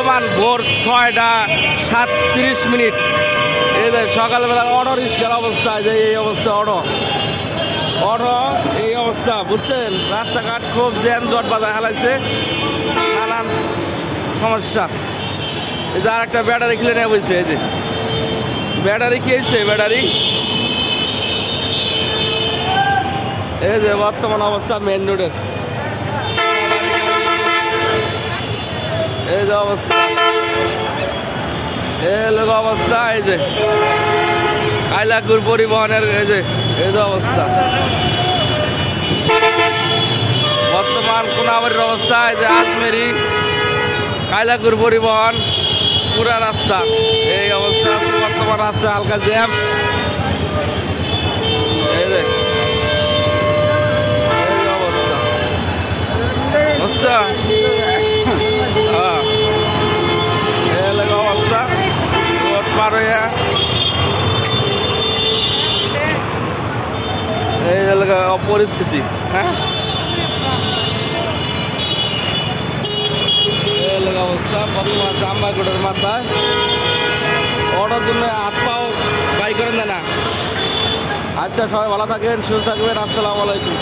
বর্তমান ভোর 6:37। এই যে সকালবেলা অটো রিক্সার অবস্থা, যে এই অবস্থা অটো এই অবস্থা, বুঝছেন? রাস্তাঘাট খুব জ্যাম জট বাজার হালাইছে, নানান সমস্যা। এই যে আর একটা ব্যাটারি কিনে নেওয়া হয়েছে। এই যে ব্যাটারি খেয়েছে, ব্যাটারি। এই যে বর্তমান অবস্থা মেন রোডের, এই যে অবস্থা, এই লোক অবস্থা। এই যে কাইলাকুর পরিবহনের এই যে অবস্থা বর্তমান কোনাবাড়ির অবস্থা। এই যে আজমেরি কাইলাকুর পরিবহন পুরা রাস্তা এই অবস্থা বর্তমান। রাস্তা হালকা জ্যাম। এই যে অবস্থা বুঝছো? হ্যাঁ, এই অবস্থা রোড পার হইয়া এই পরিস্থিতি। হ্যাঁ, অবস্থা বর্তমান জামবাগড়ের মাথায় অটোর জন্য হাত পাও বাই করেন না। আচ্ছা, সবাই ভালো থাকেন, সুস্থ থাকবেন। আসসালামু আলাইকুম।